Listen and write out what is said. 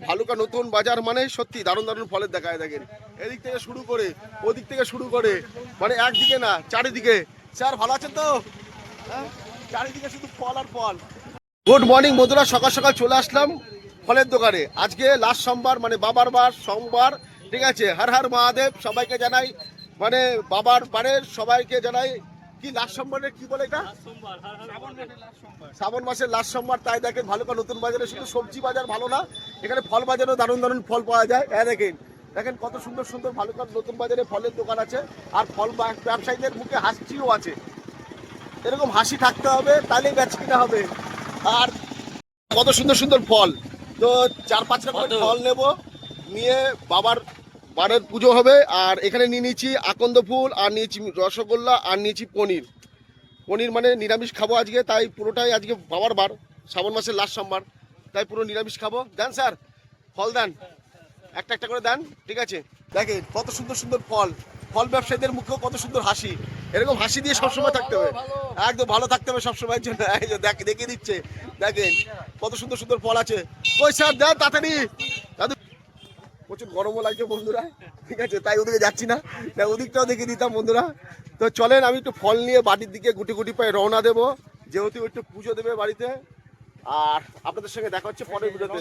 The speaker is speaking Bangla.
ভালুকা নতুন বাজার মানে সত্যি দারুণ দারুণ ফলের দেখায় দেখেন, এদিক থেকে শুরু করে ওদিক থেকে শুরু করে মানে একদিকে না চারিদিকে। স্যার ভালো আছেন তো? হ্যাঁ, চারিদিকে শুধু ফল আর ফল। গুড মর্নিং বন্ধুরা, সকাল সকাল চলে আসলাম ফলের দোকানে। আজকে লাস্ট সোমবার মানে বাবার বার সোমবার, ঠিক আছে। হর হর মহাদেব সবাইকে জানাই, মানে বাবার বারের সবাইকে জানাই। কি লাস্ট সোমবারের কি বলে এটা? শ্রাবণ মাসের লাস্ট সোমবার। তাই দেখেন ভালুকা নতুন বাজারে শুধু সবজি বাজার ভালো না, এখানে ফল বাজারেও দারুণ দারুণ ফল পাওয়া যায়। হ্যাঁ দেখেন দেখেন কত সুন্দর সুন্দর ভালুকার নতুন বাজারে ফলের দোকান আছে। আর ফল ব্যবসায়ীদের মুখে হাসিও আছে। এরকম হাসি থাকতে হবে, তাহলেই বেচা কিনা হবে। আর কত সুন্দর সুন্দর ফল, তো 4-5 রকমের ফল নেব, নিয়ে বাবার বারের পুজো হবে। আর এখানে নিয়ে নিয়েছি আকন্দ ফুল, আর নিয়েছি রসগোল্লা, আর নিয়েছি পনির। পনির মানে নিরামিষ খাবো আজকে, তাই পুরোটাই আজকে বাবার বার, শ্রাবণ মাসের লাস্ট সোমবার, তাই পুরো নিরামিষ খাবো। দেন স্যার ফল দেন, একটা একটা করে দেন, ঠিক আছে। দেখেন কত সুন্দর সুন্দর ফল, ফল ব্যবসায়ীদের মুখেও কত সুন্দর হাসি। এরকম হাসি দিয়ে সবসময় থাকতে হবে, একদম ভালো থাকতে হবে সবসময়ের জন্য। এই যে দেখিয়ে দিচ্ছে, দেখেন কত সুন্দর সুন্দর ফল আছে। কই স্যার দেন তাড়াতাড়ি। দাদু প্রচুর গরমও লাগছে বন্ধুরা, ঠিক আছে, তাই ওদিকে যাচ্ছি না, ওদিকটাও দেখিয়ে দিতাম বন্ধুরা। তো চলেন আমি একটু ফল নিয়ে বাড়ির দিকে গুটি গুটি পায়ে রওনা দেবো, যেহেতু একটু পুজো দেবে বাড়িতে। আর আপনাদের সঙ্গে দেখা হচ্ছে পরের ভিডিওতে।